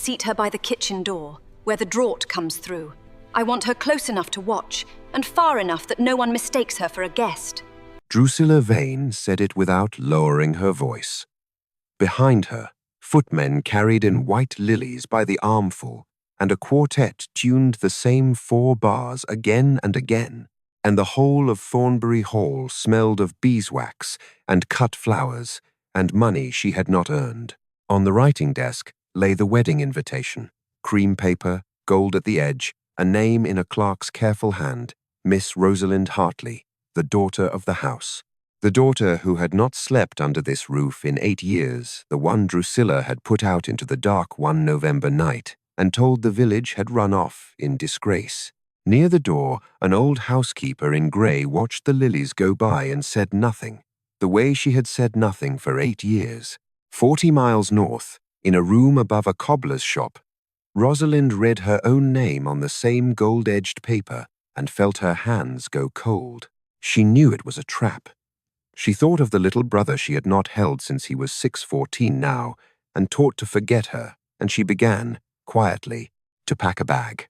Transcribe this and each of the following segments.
Seat her by the kitchen door, where the draught comes through. I want her close enough to watch, and far enough that no one mistakes her for a guest. Drusilla Vane said it without lowering her voice. Behind her, footmen carried in white lilies by the armful, and a quartet tuned the same 4 bars again and again, and the whole of Thornbury Hall smelled of beeswax and cut flowers and money she had not earned. On the writing desk lay the wedding invitation, cream paper, gold at the edge, a name in a clerk's careful hand, Miss Rosalind Hartley, the daughter of the house. The daughter who had not slept under this roof in 8 years, the one Drusilla had put out into the dark one November night and told the village had run off in disgrace. Near the door, an old housekeeper in grey watched the lilies go by and said nothing, the way she had said nothing for 8 years. 40 miles north, in a room above a cobbler's shop, Rosalind read her own name on the same gold-edged paper and felt her hands go cold. She knew it was a trap. She thought of the little brother she had not held since he was 6'14" now, and taught to forget her, and she began, quietly, to pack a bag.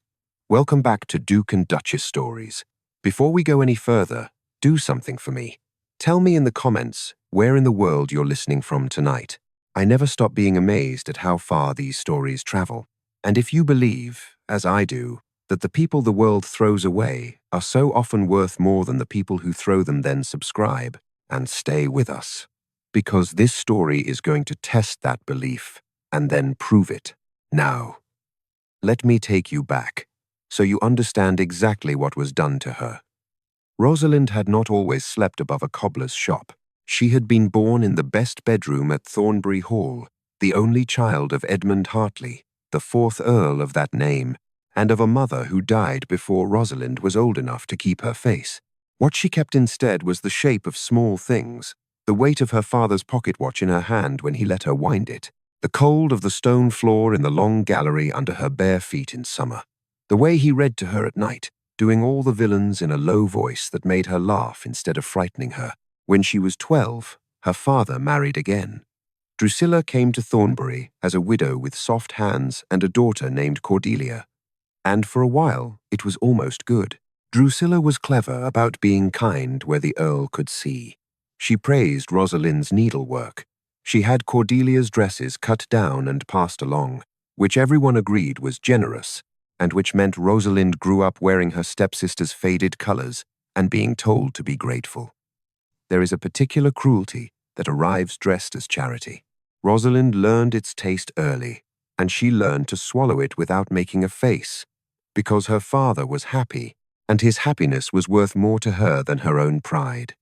Welcome back to Duke and Duchess Stories. Before we go any further, do something for me. Tell me in the comments where in the world you're listening from tonight. I never stop being amazed at how far these stories travel. And if you believe, as I do, that the people the world throws away are so often worth more than the people who throw them, then subscribe and stay with us. Because this story is going to test that belief and then prove it. Now, let me take you back so you understand exactly what was done to her. Rosalind had not always slept above a cobbler's shop. She had been born in the best bedroom at Thornbury Hall, the only child of Edmund Hartley, the 4th Earl of that name, and of a mother who died before Rosalind was old enough to keep her face. What she kept instead was the shape of small things, the weight of her father's pocket watch in her hand when he let her wind it, the cold of the stone floor in the long gallery under her bare feet in summer, the way he read to her at night, doing all the villains in a low voice that made her laugh instead of frightening her. When she was 12, her father married again. Drusilla came to Thornbury as a widow with soft hands and a daughter named Cordelia. And for a while, it was almost good. Drusilla was clever about being kind where the Earl could see. She praised Rosalind's needlework. She had Cordelia's dresses cut down and passed along, which everyone agreed was generous, and which meant Rosalind grew up wearing her stepsister's faded colors and being told to be grateful. There is a particular cruelty that arrives dressed as charity. Rosalind learned its taste early, and she learned to swallow it without making a face, because her father was happy, and his happiness was worth more to her than her own pride.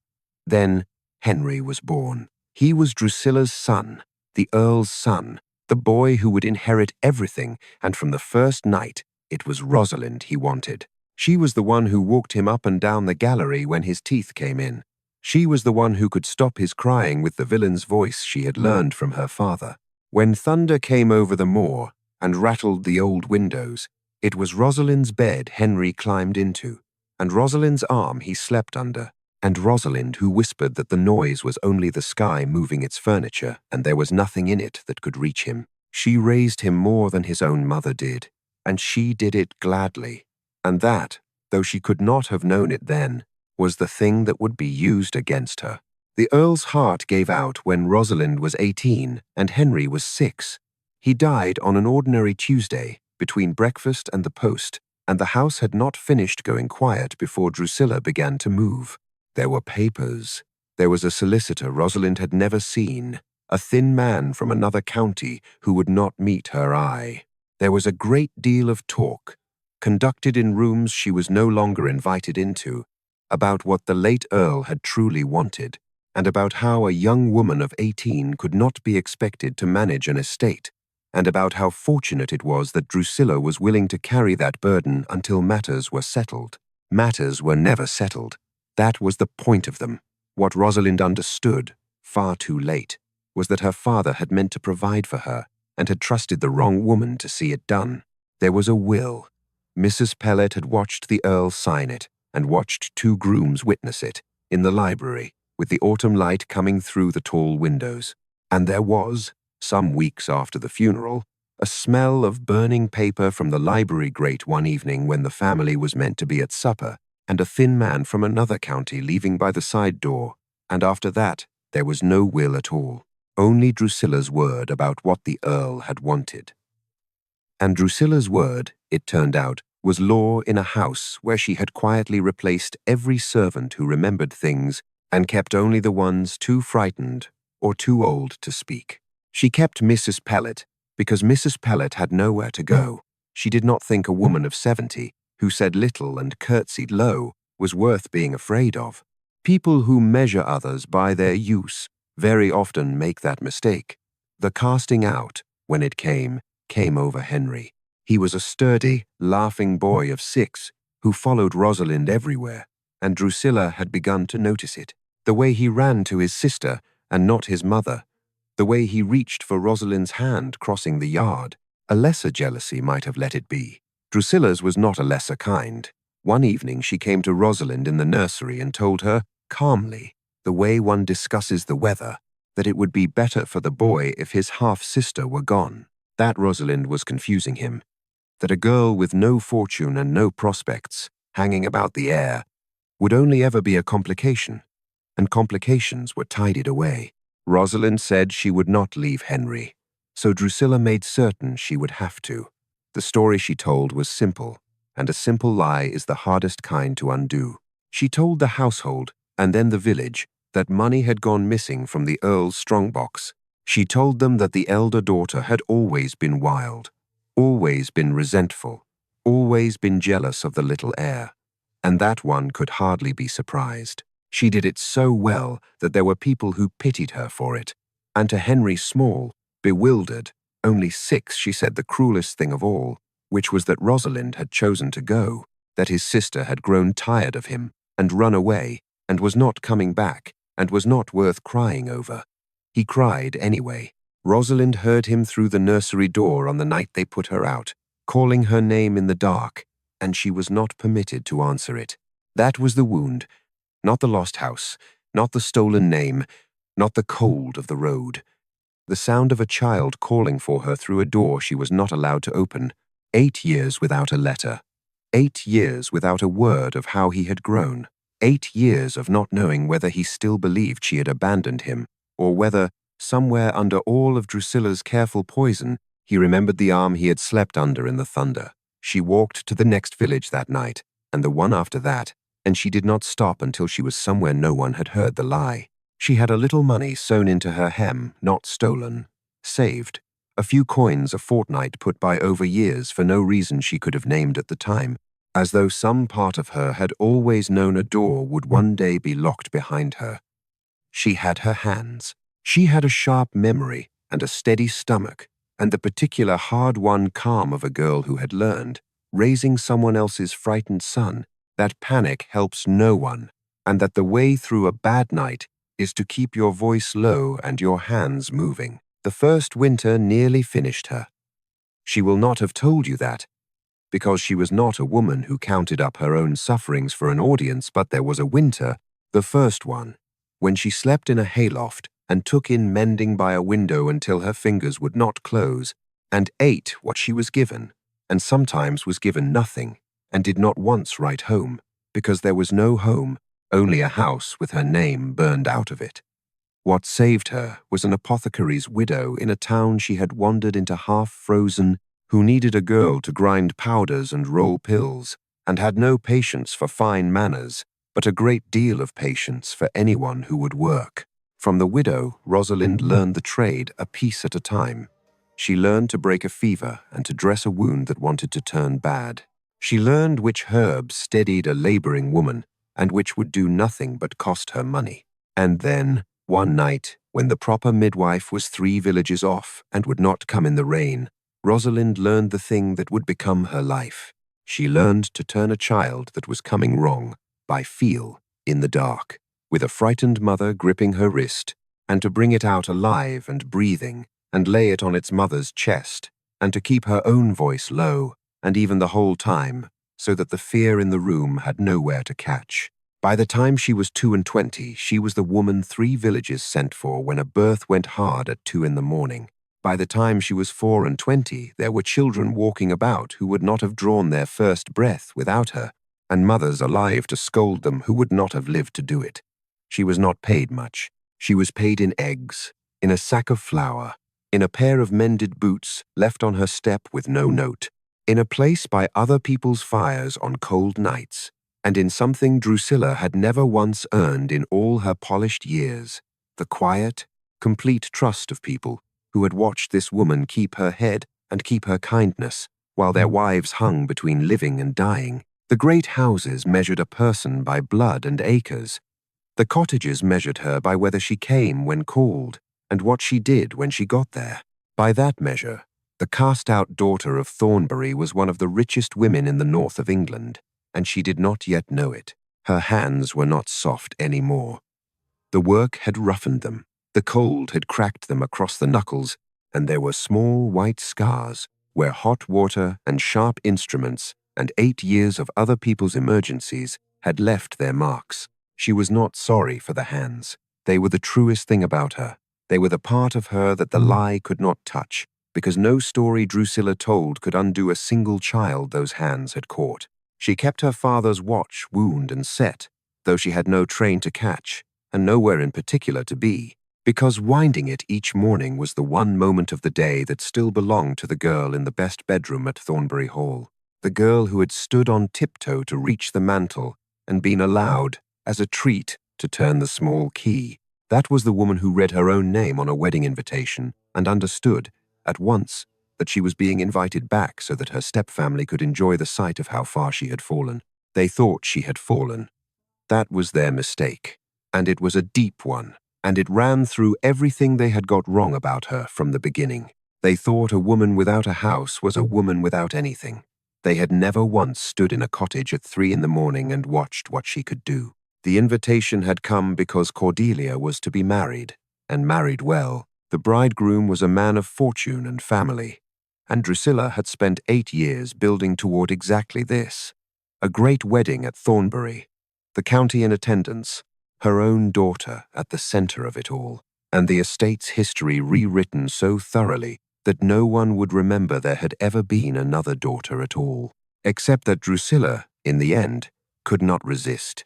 Then Henry was born. He was Drusilla's son, the Earl's son, the boy who would inherit everything, and from the first night, it was Rosalind he wanted. She was the one who walked him up and down the gallery when his teeth came in. She was the one who could stop his crying with the villain's voice she had learned from her father. When thunder came over the moor and rattled the old windows, it was Rosalind's bed Henry climbed into, and Rosalind's arm he slept under, and Rosalind who whispered that the noise was only the sky moving its furniture and there was nothing in it that could reach him. She raised him more than his own mother did, and she did it gladly. And that, though she could not have known it then, was the thing that would be used against her. The Earl's heart gave out when Rosalind was 18 and Henry was 6. He died on an ordinary Tuesday, between breakfast and the post, and the house had not finished going quiet before Drusilla began to move. There were papers. There was a solicitor Rosalind had never seen, a thin man from another county who would not meet her eye. There was a great deal of talk, conducted in rooms she was no longer invited into, about what the late Earl had truly wanted, and about how a young woman of 18 could not be expected to manage an estate, and about how fortunate it was that Drusilla was willing to carry that burden until matters were settled. Matters were never settled. That was the point of them. What Rosalind understood, far too late, was that her father had meant to provide for her and had trusted the wrong woman to see it done. There was a will. Mrs. Pellet had watched the Earl sign it, and watched 2 grooms witness it, in the library, with the autumn light coming through the tall windows. And there was, some weeks after the funeral, a smell of burning paper from the library grate one evening when the family was meant to be at supper, and a thin man from another county leaving by the side door, and after that there was no will at all, only Drusilla's word about what the Earl had wanted. And Drusilla's word, it turned out, was law in a house where she had quietly replaced every servant who remembered things and kept only the ones too frightened or too old to speak. She kept Mrs. Pellet because Mrs. Pellet had nowhere to go. She did not think a woman of 70, who said little and curtsied low, was worth being afraid of. People who measure others by their use very often make that mistake. The casting out, when it came over Henry. He was a sturdy, laughing boy of 6 who followed Rosalind everywhere, and Drusilla had begun to notice it. The way he ran to his sister and not his mother, the way he reached for Rosalind's hand crossing the yard. A lesser jealousy might have let it be. Drusilla's was not a lesser kind. One evening she came to Rosalind in the nursery and told her, calmly, the way one discusses the weather, that it would be better for the boy if his half-sister were gone. That Rosalind was confusing him. That a girl with no fortune and no prospects, hanging about the air, would only ever be a complication, and complications were tidied away. Rosalind said she would not leave Henry, so Drusilla made certain she would have to. The story she told was simple, and a simple lie is the hardest kind to undo. She told the household, and then the village, that money had gone missing from the Earl's strongbox. She told them that the elder daughter had always been wild, always been resentful, always been jealous of the little heir, and that one could hardly be surprised. She did it so well that there were people who pitied her for it, and to Henry Small, bewildered, only 6, she said the cruelest thing of all, which was that Rosalind had chosen to go, that his sister had grown tired of him and run away and was not coming back and was not worth crying over. He cried anyway. Rosalind heard him through the nursery door on the night they put her out, calling her name in the dark, and she was not permitted to answer it. That was the wound, not the lost house, not the stolen name, not the cold of the road. The sound of a child calling for her through a door she was not allowed to open. 8 years without a letter. 8 years without a word of how he had grown. 8 years of not knowing whether he still believed she had abandoned him, or whether, somewhere under all of Drusilla's careful poison, he remembered the arm he had slept under in the thunder. She walked to the next village that night, and the one after that, and she did not stop until she was somewhere no one had heard the lie. She had a little money sewn into her hem, not stolen, saved, a few coins a fortnight put by over years for no reason she could have named at the time, as though some part of her had always known a door would one day be locked behind her. She had her hands. She had a sharp memory and a steady stomach, and the particular hard-won calm of a girl who had learned, raising someone else's frightened son, that panic helps no one, and that the way through a bad night is to keep your voice low and your hands moving. The first winter nearly finished her. She will not have told you that, because she was not a woman who counted up her own sufferings for an audience, but there was a winter, the first one, when she slept in a hayloft and took in mending by a window until her fingers would not close, and ate what she was given, and sometimes was given nothing, and did not once write home, because there was no home, only a house with her name burned out of it. What saved her was an apothecary's widow in a town she had wandered into half-frozen, who needed a girl to grind powders and roll pills, and had no patience for fine manners, but a great deal of patience for anyone who would work. From the widow, Rosalind learned the trade a piece at a time. She learned to break a fever and to dress a wound that wanted to turn bad. She learned which herbs steadied a laboring woman and which would do nothing but cost her money. And then, one night, when the proper midwife was 3 villages off and would not come in the rain, Rosalind learned the thing that would become her life. She learned to turn a child that was coming wrong by feel in the dark, with a frightened mother gripping her wrist, and to bring it out alive and breathing, and lay it on its mother's chest, and to keep her own voice low, and even the whole time, so that the fear in the room had nowhere to catch. By the time she was 22, she was the woman 3 villages sent for when a birth went hard at 2 in the morning. By the time she was 24, there were children walking about who would not have drawn their first breath without her, and mothers alive to scold them who would not have lived to do it. She was not paid much. She was paid in eggs, in a sack of flour, in a pair of mended boots left on her step with no note, in a place by other people's fires on cold nights, and in something Drusilla had never once earned in all her polished years, the quiet, complete trust of people who had watched this woman keep her head and keep her kindness, while their wives hung between living and dying. The great houses measured a person by blood and acres. The cottages measured her by whether she came when called, and what she did when she got there. By that measure, the cast-out daughter of Thornbury was one of the richest women in the north of England, and she did not yet know it. Her hands were not soft any more. The work had roughened them. The cold had cracked them across the knuckles, and there were small white scars where hot water and sharp instruments and 8 years of other people's emergencies had left their marks. She was not sorry for the hands. They were the truest thing about her. They were the part of her that the lie could not touch, because no story Drusilla told could undo a single child those hands had caught. She kept her father's watch wound and set, though she had no train to catch, and nowhere in particular to be, because winding it each morning was the one moment of the day that still belonged to the girl in the best bedroom at Thornbury Hall, the girl who had stood on tiptoe to reach the mantel and been allowed, as a treat, to turn the small key. That was the woman who read her own name on a wedding invitation and understood, at once, that she was being invited back so that her stepfamily could enjoy the sight of how far she had fallen. They thought she had fallen. That was their mistake, and it was a deep one, and it ran through everything they had got wrong about her from the beginning. They thought a woman without a house was a woman without anything. They had never once stood in a cottage at 3 in the morning and watched what she could do. The invitation had come because Cordelia was to be married, and married well. The bridegroom was a man of fortune and family, and Drusilla had spent 8 years building toward exactly this. A great wedding at Thornbury, the county in attendance, her own daughter at the center of it all, and the estate's history rewritten so thoroughly that no one would remember there had ever been another daughter at all, except that Drusilla, in the end, could not resist.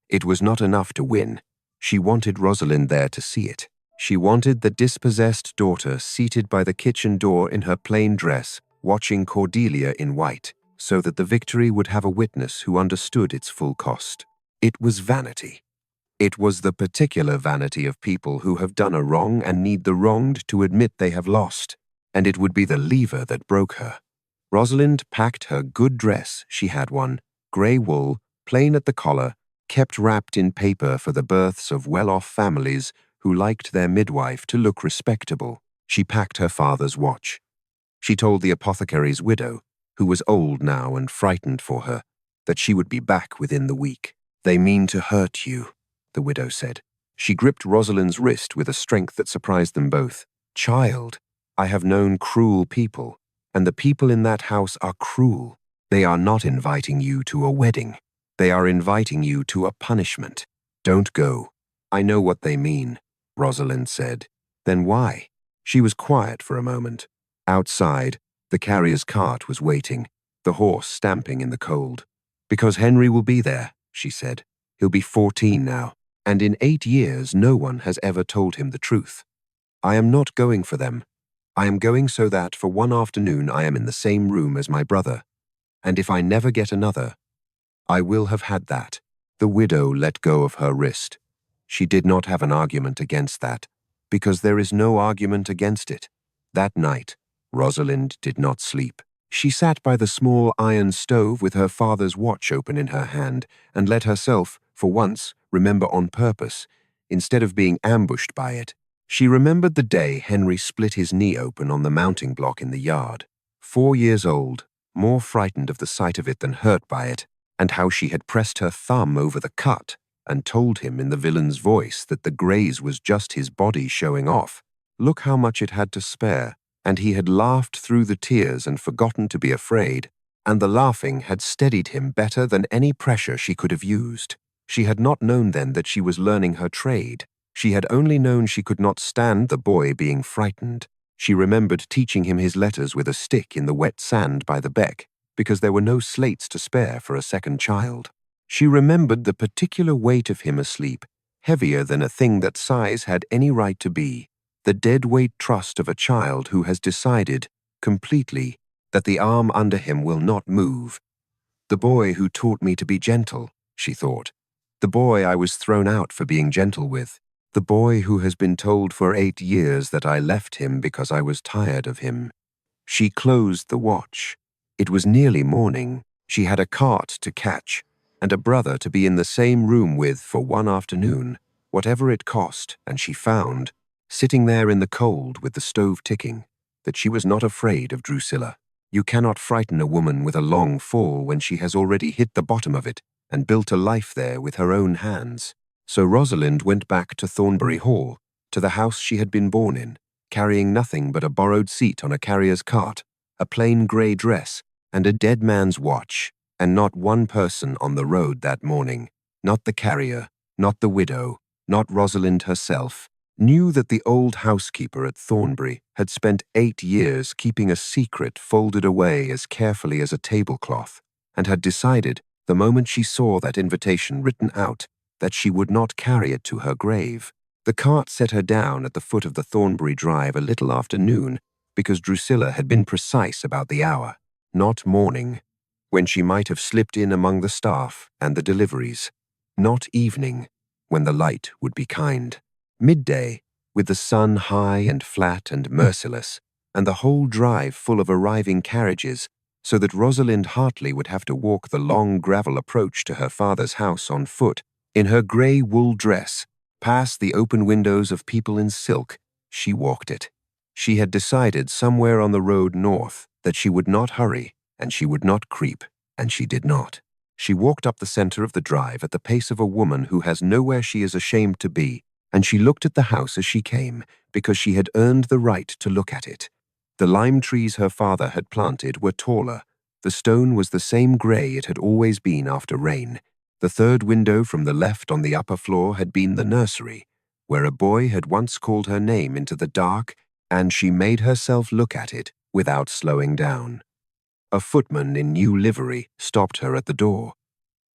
It was not enough to win. She wanted Rosalind there to see it. She wanted the dispossessed daughter seated by the kitchen door in her plain dress, watching Cordelia in white, so that the victory would have a witness who understood its full cost. It was vanity. It was the particular vanity of people who have done a wrong and need the wronged to admit they have lost, and it would be the lever that broke her. Rosalind packed her good dress, she had one, grey wool, plain at the collar, kept wrapped in paper for the births of well-off families who liked their midwife to look respectable. She packed her father's watch. She told the apothecary's widow, who was old now and frightened for her, that she would be back within the week. "They mean to hurt you," the widow said. She gripped Rosalind's wrist with a strength that surprised them both. "Child, I have known cruel people, and the people in that house are cruel. They are not inviting you to a wedding. They are inviting you to a punishment. Don't go." "I know what they mean," Rosalind said. "Then why?" She was quiet for a moment. Outside, the carrier's cart was waiting, the horse stamping in the cold. "Because Henry will be there," she said. "He'll be 14 now, and in 8 years no one has ever told him the truth. I am not going for them. I am going so that for one afternoon I am in the same room as my brother, and if I never get another, I will have had that." The widow let go of her wrist. She did not have an argument against that, because there is no argument against it. That night, Rosalind did not sleep. She sat by the small iron stove with her father's watch open in her hand and let herself, for once, remember on purpose, instead of being ambushed by it. She remembered the day Henry split his knee open on the mounting block in the yard. 4 years old, more frightened of the sight of it than hurt by it, and how she had pressed her thumb over the cut and told him in the villain's voice that the graze was just his body showing off. Look how much it had to spare, and he had laughed through the tears and forgotten to be afraid, and the laughing had steadied him better than any pressure she could have used. She had not known then that she was learning her trade. She had only known she could not stand the boy being frightened. She remembered teaching him his letters with a stick in the wet sand by the beck, because there were no slates to spare for a second child. She remembered the particular weight of him asleep, heavier than a thing that size had any right to be, the dead-weight trust of a child who has decided, completely, that the arm under him will not move. The boy who taught me to be gentle, she thought. The boy I was thrown out for being gentle with. The boy who has been told for 8 years that I left him because I was tired of him. She closed the watch. It was nearly morning. She had a cart to catch, and a brother to be in the same room with for one afternoon, whatever it cost, and she found, sitting there in the cold with the stove ticking, that she was not afraid of Drusilla. You cannot frighten a woman with a long fall when she has already hit the bottom of it and built a life there with her own hands. So Rosalind went back to Thornbury Hall, to the house she had been born in, carrying nothing but a borrowed seat on a carrier's cart, a plain grey dress, and a dead man's watch, and not one person on the road that morning, not the carrier, not the widow, not Rosalind herself, knew that the old housekeeper at Thornbury had spent 8 years keeping a secret folded away as carefully as a tablecloth, and had decided, the moment she saw that invitation written out, that she would not carry it to her grave. The cart set her down at the foot of the Thornbury Drive a little after noon, because Drusilla had been precise about the hour, not morning, when she might have slipped in among the staff and the deliveries, not evening, when the light would be kind. Midday, with the sun high and flat and merciless, and the whole drive full of arriving carriages, so that Rosalind Hartley would have to walk the long gravel approach to her father's house on foot, in her grey wool dress, past the open windows of people in silk. She walked it. She had decided somewhere on the road north that she would not hurry, and she would not creep, and she did not. She walked up the centre of the drive at the pace of a woman who has nowhere she is ashamed to be, and she looked at the house as she came, because she had earned the right to look at it. The lime trees her father had planted were taller. The stone was the same grey it had always been after rain. The third window from the left on the upper floor had been the nursery, where a boy had once called her name into the dark, and she made herself look at it without slowing down. A footman in new livery stopped her at the door.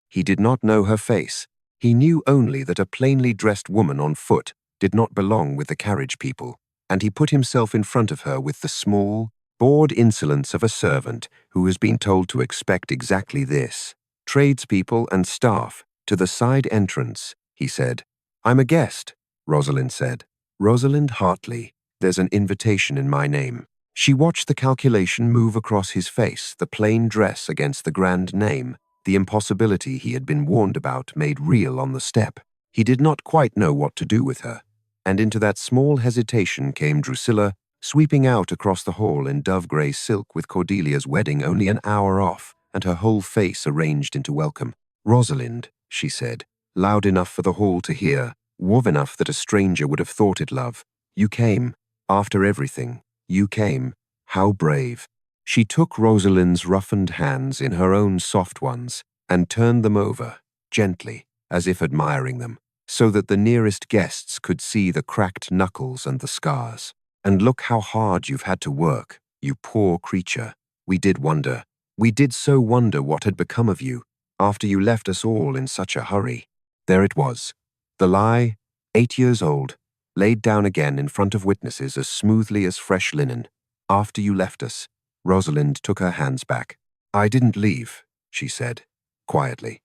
He did not know her face. He knew only that a plainly dressed woman on foot did not belong with the carriage people, and he put himself in front of her with the small, bored insolence of a servant who has been told to expect exactly this. "Tradespeople and staff, to the side entrance," he said. "I'm a guest," Rosalind said. "Rosalind Hartley. There's an invitation in my name." She watched the calculation move across his face, the plain dress against the grand name, the impossibility he had been warned about made real on the step. He did not quite know what to do with her, and into that small hesitation came Drusilla, sweeping out across the hall in dove-grey silk with Cordelia's wedding only an hour off, and her whole face arranged into welcome. "Rosalind," she said, loud enough for the hall to hear, warm enough that a stranger would have thought it love. "You came. After everything. You came. How brave." She took Rosalind's roughened hands in her own soft ones and turned them over, gently, as if admiring them, so that the nearest guests could see the cracked knuckles and the scars. "And look how hard you've had to work, you poor creature. We did wonder. We did so wonder what had become of you, after you left us all in such a hurry." There it was. The lie, 8 years old, laid down again in front of witnesses as smoothly as fresh linen. "After you left us." Rosalind took her hands back. "I didn't leave," she said, quietly.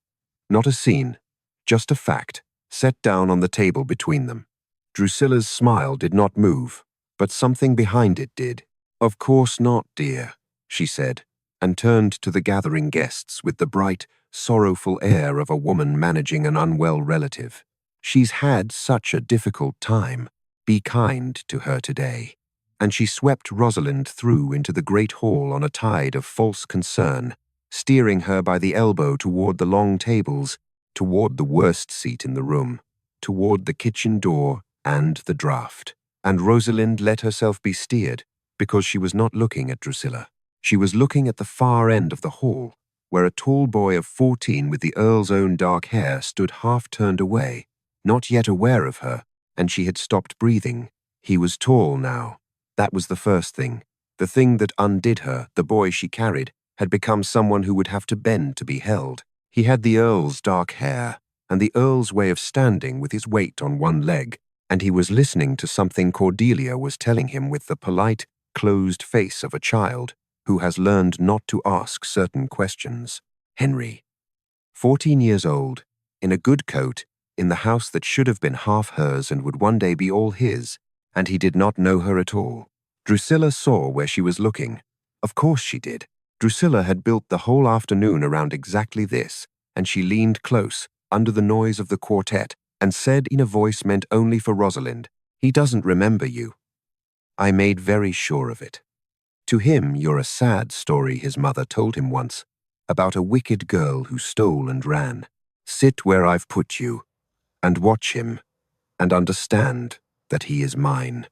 Not a scene, just a fact, set down on the table between them. Drusilla's smile did not move, but something behind it did. "Of course not, dear," she said, and turned to the gathering guests with the bright, sorrowful air of a woman managing an unwell relative. "She's had such a difficult time. Be kind to her today." And she swept Rosalind through into the great hall on a tide of false concern, steering her by the elbow toward the long tables, toward the worst seat in the room, toward the kitchen door and the draught. And Rosalind let herself be steered, because she was not looking at Drusilla. She was looking at the far end of the hall, where a tall boy of 14 with the Earl's own dark hair stood half turned away, not yet aware of her, and she had stopped breathing. He was tall now, That was the first thing. The thing that undid her, the boy she carried, had become someone who would have to bend to be held. He had the Earl's dark hair, and the Earl's way of standing with his weight on one leg, and he was listening to something Cordelia was telling him with the polite, closed face of a child who has learned not to ask certain questions. Henry, 14 years old, in a good coat, in the house that should have been half hers and would one day be all his, and he did not know her at all. Drusilla saw where she was looking. Of course she did. Drusilla had built the whole afternoon around exactly this, and she leaned close, under the noise of the quartet, and said in a voice meant only for Rosalind, "He doesn't remember you." I made very sure of it. To him, you're a sad story, his mother told him once, about a wicked girl who stole and ran. Sit where I've put you, and watch him, and understand that he is mine.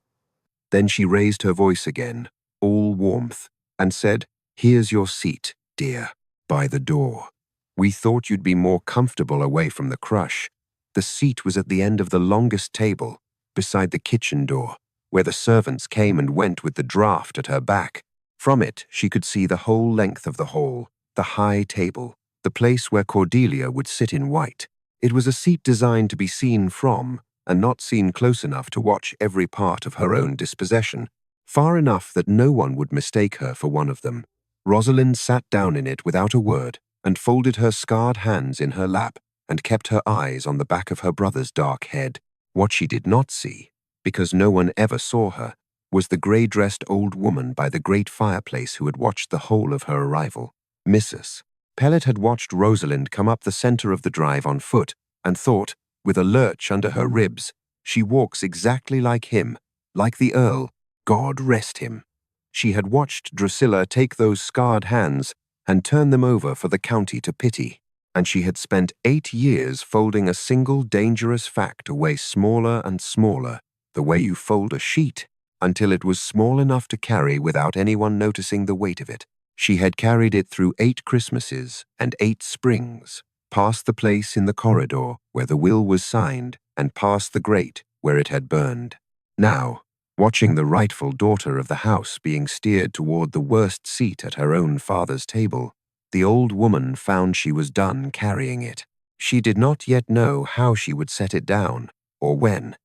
Then she raised her voice again, all warmth, and said, "Here's your seat, dear, by the door. We thought you'd be more comfortable away from the crush." The seat was at the end of the longest table, beside the kitchen door, where the servants came and went with the draught at her back. From it, she could see the whole length of the hall, the high table, the place where Cordelia would sit in white. It was a seat designed to be seen from, and not seen close enough to watch every part of her own dispossession, far enough that no one would mistake her for one of them. Rosalind sat down in it without a word, and folded her scarred hands in her lap, and kept her eyes on the back of her brother's dark head. What she did not see, because no one ever saw her, was the grey-dressed old woman by the great fireplace who had watched the whole of her arrival. Mrs. Pellet had watched Rosalind come up the centre of the drive on foot, and thought, with a lurch under her ribs, "She walks exactly like him, like the Earl, God rest him." She had watched Drusilla take those scarred hands and turn them over for the county to pity, and she had spent 8 years folding a single dangerous fact away smaller and smaller, the way you fold a sheet, until it was small enough to carry without anyone noticing the weight of it. She had carried it through 8 Christmases and 8 springs, past the place in the corridor where the will was signed, and past the grate where it had burned. Now, watching the rightful daughter of the house being steered toward the worst seat at her own father's table, the old woman found she was done carrying it. She did not yet know how she would set it down, or when.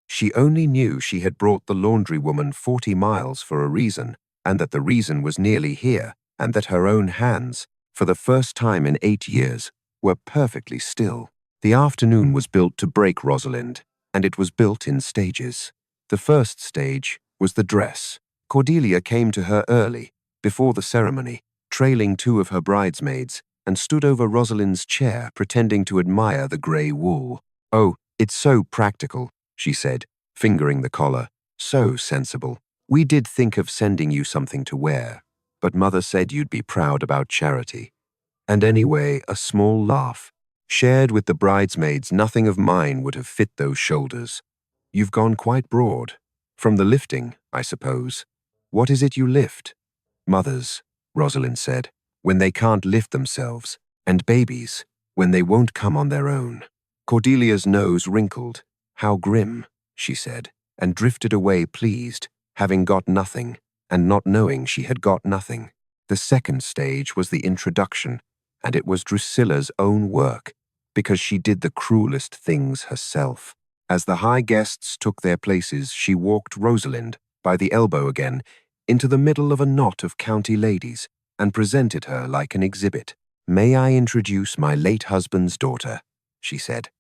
She only knew she had brought the laundry woman 40 miles for a reason, and that the reason was nearly here, and that her own hands, for the first time in 8 years, were perfectly still. The afternoon was built to break Rosalind, and it was built in stages. The first stage was the dress. Cordelia came to her early, before the ceremony, trailing 2 of her bridesmaids, and stood over Rosalind's chair pretending to admire the grey wool. "Oh, it's so practical," she said, fingering the collar. "So sensible. We did think of sending you something to wear, but Mother said you'd be proud about charity." And anyway, a small laugh. Shared with the bridesmaids, nothing of mine would have fit those shoulders. "You've gone quite broad. From the lifting, I suppose. What is it you lift?" "Mothers," Rosalind said, "when they can't lift themselves, and babies, when they won't come on their own." Cordelia's nose wrinkled. "How grim," she said, and drifted away pleased, having got nothing, and not knowing she had got nothing. The second stage was the introduction, and it was Drusilla's own work, because she did the cruelest things herself. As the high guests took their places, she walked Rosalind, by the elbow again, into the middle of a knot of county ladies, and presented her like an exhibit. "May I introduce my late husband's daughter?" she said.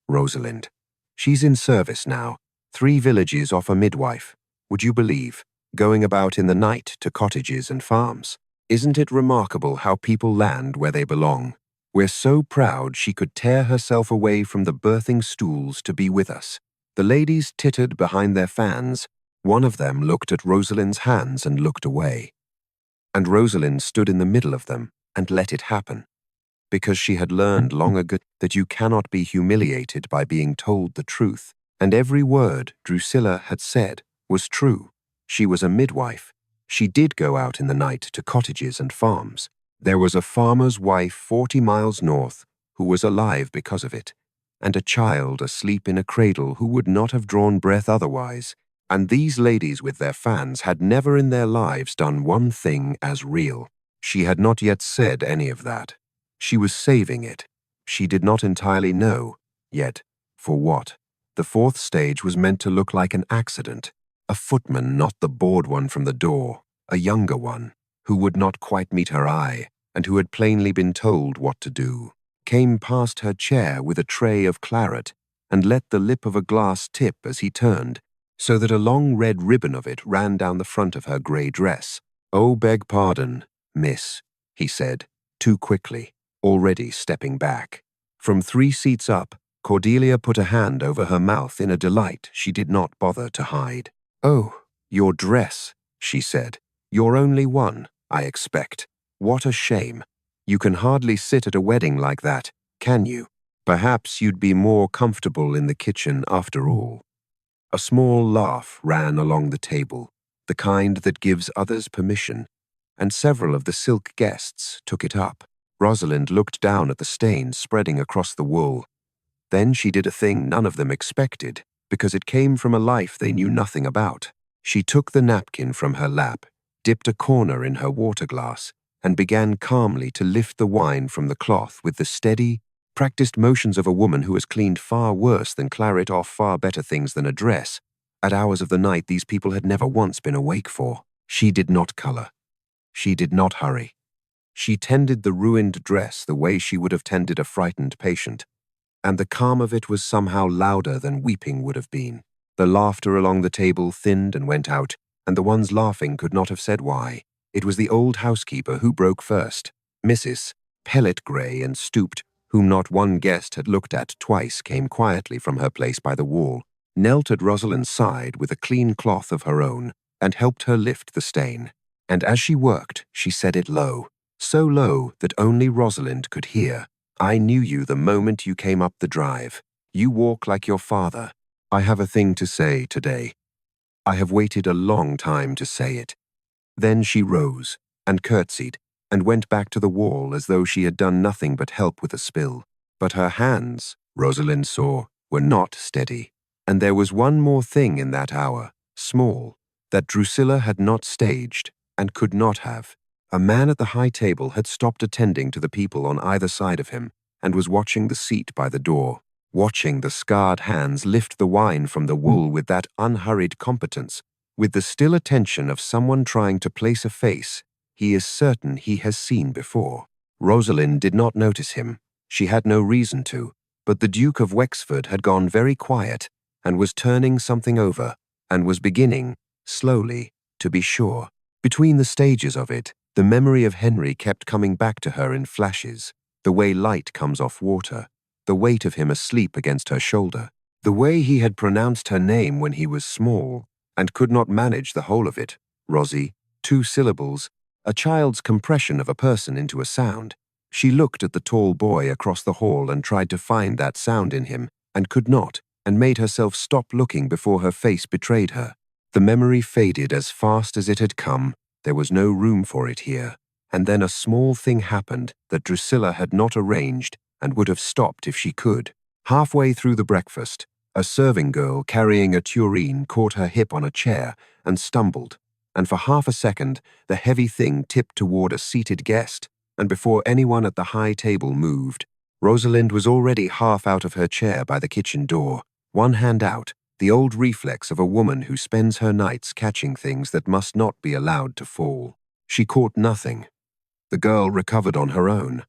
"Rosalind. She's in service now, 3 villages off a midwife. Would you believe? Going about in the night to cottages and farms. Isn't it remarkable how people land where they belong? We're so proud she could tear herself away from the birthing stools to be with us." The ladies tittered behind their fans. One of them looked at Rosalind's hands and looked away. And Rosalind stood in the middle of them and let it happen, because she had learned long ago that you cannot be humiliated by being told the truth, and every word Drusilla had said was true. She was a midwife. She did go out in the night to cottages and farms. There was a farmer's wife 40 miles north who was alive because of it, and a child asleep in a cradle who would not have drawn breath otherwise. And these ladies with their fans had never in their lives done one thing as real. She had not yet said any of that. She was saving it. She did not entirely know, yet, for what. The fourth stage was meant to look like an accident. A footman, not the bored one from the door, a younger one, who would not quite meet her eye, and who had plainly been told what to do, came past her chair with a tray of claret, and let the lip of a glass tip as he turned, so that a long red ribbon of it ran down the front of her grey dress. "Oh, beg pardon, miss," he said, too quickly, already stepping back. From 3 seats up, Cordelia put a hand over her mouth in a delight she did not bother to hide. "Oh, your dress," she said. "You're only one, I expect. What a shame. You can hardly sit at a wedding like that, can you? Perhaps you'd be more comfortable in the kitchen after all." A small laugh ran along the table, the kind that gives others permission, and several of the silk guests took it up. Rosalind looked down at the stains spreading across the wool. Then she did a thing none of them expected, because it came from a life they knew nothing about. She took the napkin from her lap, dipped a corner in her water glass, and began calmly to lift the wine from the cloth with the steady, practiced motions of a woman who has cleaned far worse than claret off far better things than a dress. At hours of the night these people had never once been awake for. She did not colour. She did not hurry. She tended the ruined dress the way she would have tended a frightened patient, and the calm of it was somehow louder than weeping would have been. The laughter along the table thinned and went out, and the ones laughing could not have said why. It was the old housekeeper who broke first. Mrs. Pellet-grey and stooped, whom not one guest had looked at twice, came quietly from her place by the wall, knelt at Rosalind's side with a clean cloth of her own, and helped her lift the stain. And as she worked, she said it low, so low that only Rosalind could hear. "I knew you the moment you came up the drive. You walk like your father. I have a thing to say today. I have waited a long time to say it." Then she rose and curtsied and went back to the wall as though she had done nothing but help with a spill. But her hands, Rosalind saw, were not steady. And there was one more thing in that hour, small, that Drusilla had not staged and could not have. A man at the high table had stopped attending to the people on either side of him and was watching the seat by the door, watching the scarred hands lift the wine from the wool with that unhurried competence, with the still attention of someone trying to place a face he is certain he has seen before. Rosalind did not notice him. She had no reason to, but the Duke of Wexford had gone very quiet and was turning something over and was beginning, slowly, to be sure. Between the stages of it, the memory of Henry kept coming back to her in flashes, the way light comes off water, the weight of him asleep against her shoulder, the way he had pronounced her name when he was small and could not manage the whole of it. Rosie, 2 syllables, a child's compression of a person into a sound. She looked at the tall boy across the hall and tried to find that sound in him, and could not, and made herself stop looking before her face betrayed her. The memory faded as fast as it had come. There was no room for it here. And then a small thing happened that Drusilla had not arranged and would have stopped if she could. Halfway through the breakfast, a serving girl carrying a tureen caught her hip on a chair and stumbled, and for half a second the heavy thing tipped toward a seated guest, and before anyone at the high table moved, Rosalind was already half out of her chair by the kitchen door, one hand out, the old reflex of a woman who spends her nights catching things that must not be allowed to fall. She caught nothing. The girl recovered on her own.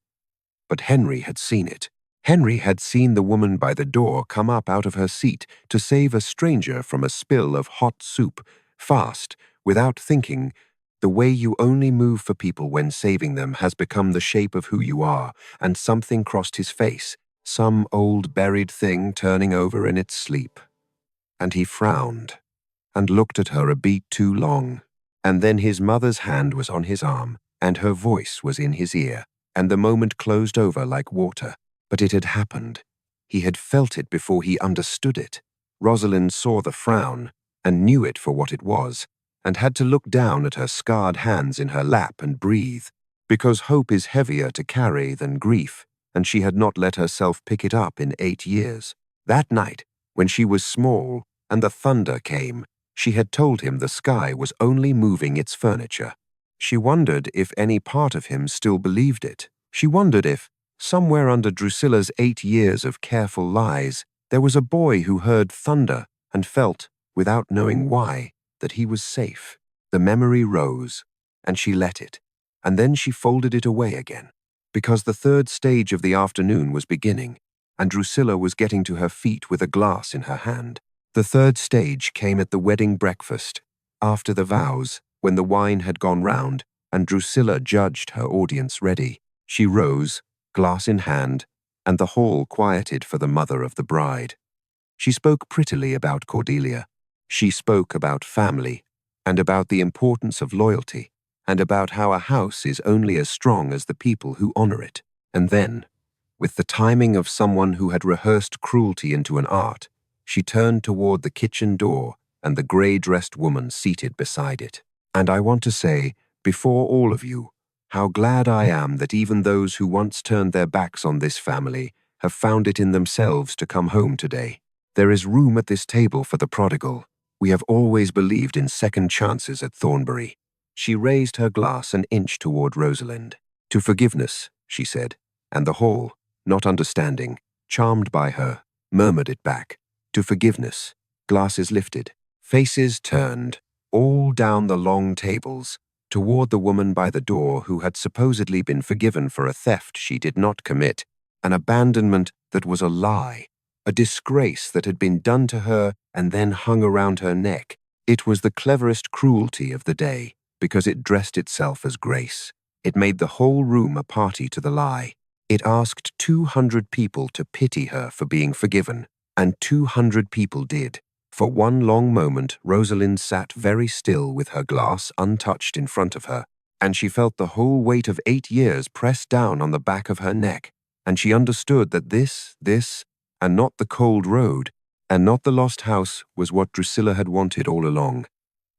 But Henry had seen it. Henry had seen the woman by the door come up out of her seat to save a stranger from a spill of hot soup, fast, without thinking. The way you only move for people when saving them has become the shape of who you are, and something crossed his face, some old buried thing turning over in its sleep. And he frowned, and looked at her a beat too long. And then his mother's hand was on his arm, and her voice was in his ear, and the moment closed over like water. But it had happened. He had felt it before he understood it. Rosalind saw the frown, and knew it for what it was, and had to look down at her scarred hands in her lap and breathe, because hope is heavier to carry than grief, and she had not let herself pick it up in 8 years. That night, when she was small and the thunder came, She had told him the sky was only moving its furniture. She wondered if any part of him still believed it. She wondered if, somewhere under Drusilla's 8 years of careful lies, there was a boy who heard thunder and felt, without knowing why, that he was safe. The memory rose, and she let it, and then she folded it away again, because the third stage of the afternoon was beginning, and Drusilla was getting to her feet with a glass in her hand. The third stage came at the wedding breakfast, after the vows, when the wine had gone round, and Drusilla judged her audience ready. She rose, glass in hand, and the hall quieted for the mother of the bride. She spoke prettily about Cordelia. She spoke about family, and about the importance of loyalty, and about how a house is only as strong as the people who honor it. And then, with the timing of someone who had rehearsed cruelty into an art, she turned toward the kitchen door and the gray-dressed woman seated beside it. And I want to say, before all of you, how glad I am that even those who once turned their backs on this family have found it in themselves to come home today. There is room at this table for the prodigal. We have always believed in second chances at Thornbury. She raised her glass an inch toward Rosalind. To forgiveness, she said, and the hall, not understanding, charmed by her, murmured it back. To forgiveness. Glasses lifted, faces turned, all down the long tables, toward the woman by the door who had supposedly been forgiven for a theft she did not commit, an abandonment that was a lie, a disgrace that had been done to her and then hung around her neck. It was the cleverest cruelty of the day, because it dressed itself as grace. It made the whole room a party to the lie. It asked 200 people to pity her for being forgiven, and 200 people did. For one long moment, Rosalind sat very still with her glass untouched in front of her, and she felt the whole weight of 8 years pressed down on the back of her neck, and she understood that this, and not the cold road, and not the lost house, was what Drusilla had wanted all along.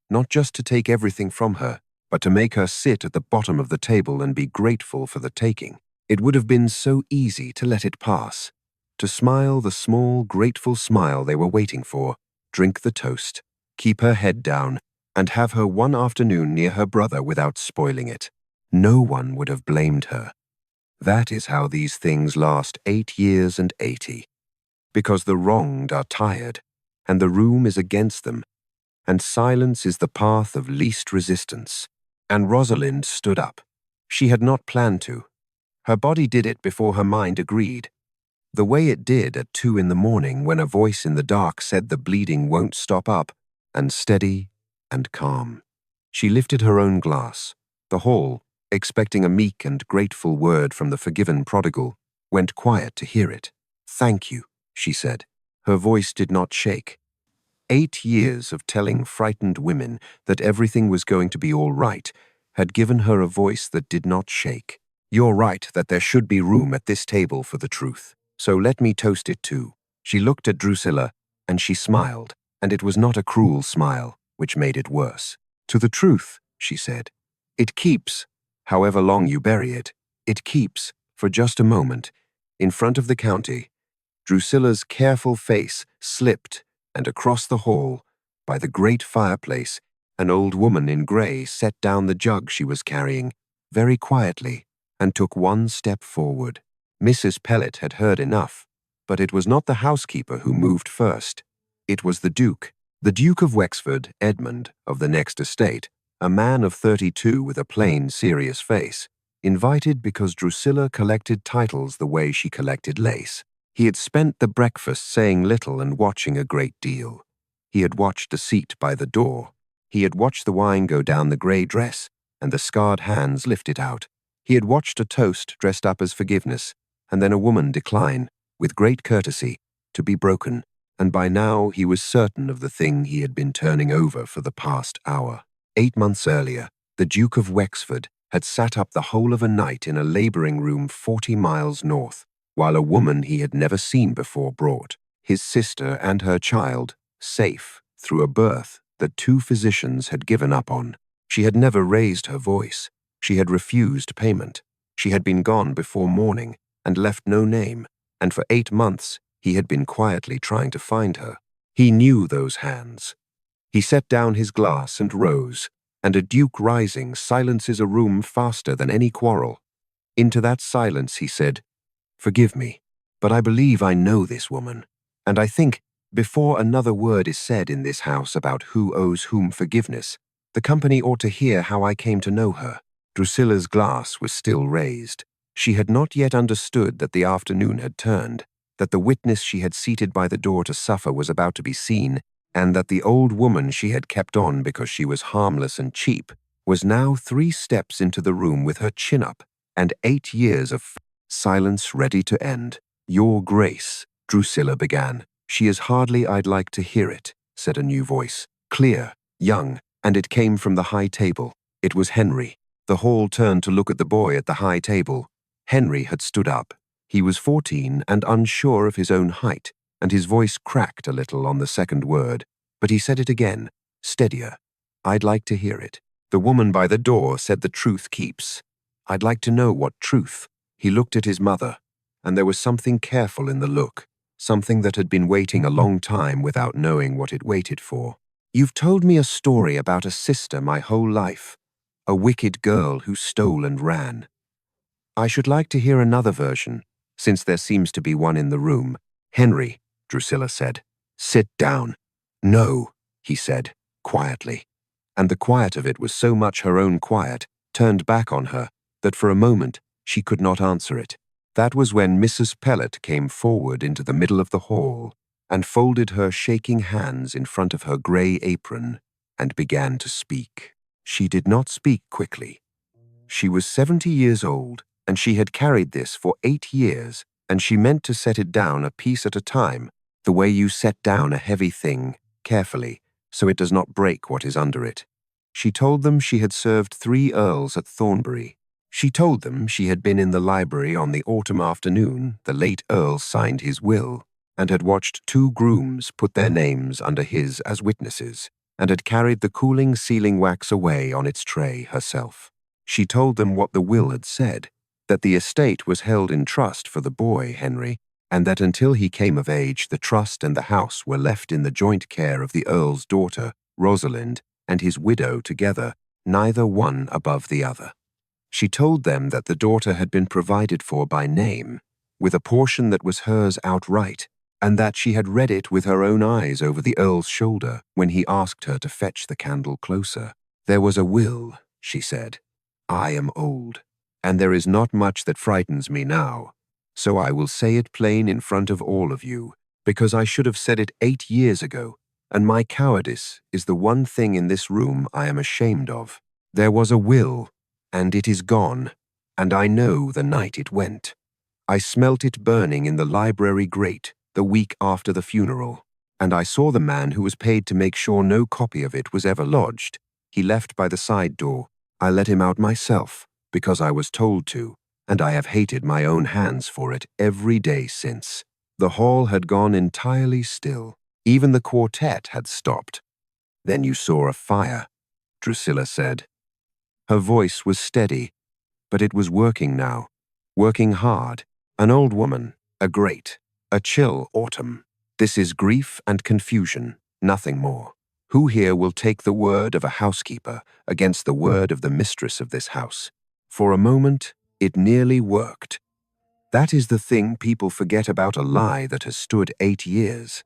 Not just to take everything from her, but to make her sit at the bottom of the table and be grateful for the taking. It would have been so easy to let it pass, to smile the small, grateful smile they were waiting for, drink the toast, keep her head down, and have her one afternoon near her brother without spoiling it. No one would have blamed her. That is how these things last 8 years and 80. Because the wronged are tired, and the room is against them, and silence is the path of least resistance. And Rosalind stood up. She had not planned to. Her body did it before her mind agreed. The way it did at 2 in the morning when a voice in the dark said the bleeding won't stop up, and steady and calm. She lifted her own glass. The hall, expecting a meek and grateful word from the forgiven prodigal, went quiet to hear it. "Thank you," she said. Her voice did not shake. 8 years of telling frightened women that everything was going to be all right had given her a voice that did not shake. "You're right that there should be room at this table for the truth. So let me toast it too." She looked at Drusilla, and she smiled, and it was not a cruel smile, which made it worse. "To the truth," she said. "It keeps, however long you bury it, it keeps, for just a moment, in front of the county." Drusilla's careful face slipped, and across the hall, by the great fireplace, an old woman in grey set down the jug she was carrying, very quietly, and took one step forward. Mrs. Pellet had heard enough, but it was not the housekeeper who moved first. It was the Duke of Wexford, Edmund, of the next estate, a man of 32 with a plain, serious face, invited because Drusilla collected titles the way she collected lace. He had spent the breakfast saying little and watching a great deal. He had watched the seat by the door. He had watched the wine go down the grey dress, and the scarred hands lift it out. He had watched a toast dressed up as forgiveness, and then a woman decline, with great courtesy, to be broken, and by now he was certain of the thing he had been turning over for the past hour. 8 months earlier, the Duke of Wexford had sat up the whole of a night in a labouring room 40 miles north, while a woman he had never seen before brought his sister and her child safe through a birth that 2 physicians had given up on. She had never raised her voice. She had refused payment. She had been gone before morning and left no name, and for 8 months he had been quietly trying to find her. He knew those hands. He set down his glass and rose, and a duke rising silences a room faster than any quarrel. Into that silence he said, "Forgive me, but I believe I know this woman, and I think, before another word is said in this house about who owes whom forgiveness, the company ought to hear how I came to know her." Drusilla's glass was still raised. She had not yet understood that the afternoon had turned, that the witness she had seated by the door to suffer was about to be seen, and that the old woman she had kept on because she was harmless and cheap was now 3 steps into the room with her chin up, and 8 years of silence ready to end. "Your Grace," Drusilla began. "She is hardly I'd like to hear it," said a new voice, clear, young, and it came from the high table. It was Henry. The hall turned to look at the boy at the high table. Henry had stood up. He was 14 and unsure of his own height, and his voice cracked a little on the second word, but he said it again, steadier. "I'd like to hear it." The woman by the door said the truth keeps. "I'd like to know what truth." He looked at his mother, and there was something careful in the look, something that had been waiting a long time without knowing what it waited for. "You've told me a story about a sister my whole life, a wicked girl who stole and ran. I should like to hear another version, since there seems to be one in the room." "Henry," Drusilla said, "sit down." "No," he said, quietly, and the quiet of it was so much her own quiet, turned back on her, that for a moment she could not answer it. That was when Mrs. Pellet came forward into the middle of the hall and folded her shaking hands in front of her grey apron and began to speak. She did not speak quickly. She was 70 years old, and she had carried this for 8 years, and she meant to set it down a piece at a time, the way you set down a heavy thing, carefully, so it does not break what is under it. She told them she had served 3 earls at Thornbury. She told them she had been in the library on the autumn afternoon the late Earl signed his will, and had watched 2 grooms put their names under his as witnesses, and had carried the cooling sealing wax away on its tray herself. She told them what the will had said, that the estate was held in trust for the boy, Henry, and that until he came of age the trust and the house were left in the joint care of the Earl's daughter, Rosalind, and his widow together, neither one above the other. She told them that the daughter had been provided for by name, with a portion that was hers outright, and that she had read it with her own eyes over the Earl's shoulder when he asked her to fetch the candle closer. "There was a will," she said. "I am old, and there is not much that frightens me now, so I will say it plain in front of all of you, because I should have said it 8 years ago, and my cowardice is the one thing in this room I am ashamed of. There was a will, and it is gone, and I know the night it went. I smelt it burning in the library grate the week after the funeral, and I saw the man who was paid to make sure no copy of it was ever lodged. He left by the side door. I let him out myself, because I was told to, and I have hated my own hands for it every day since." The hall had gone entirely still. Even the quartet had stopped. "Then you saw a fire," Drusilla said. Her voice was steady, but it was working now, working hard. "An old woman, a grate, a chill autumn. This is grief and confusion, nothing more. Who here will take the word of a housekeeper against the word of the mistress of this house? For a moment, it nearly worked. That is the thing people forget about a lie that has stood 8 years.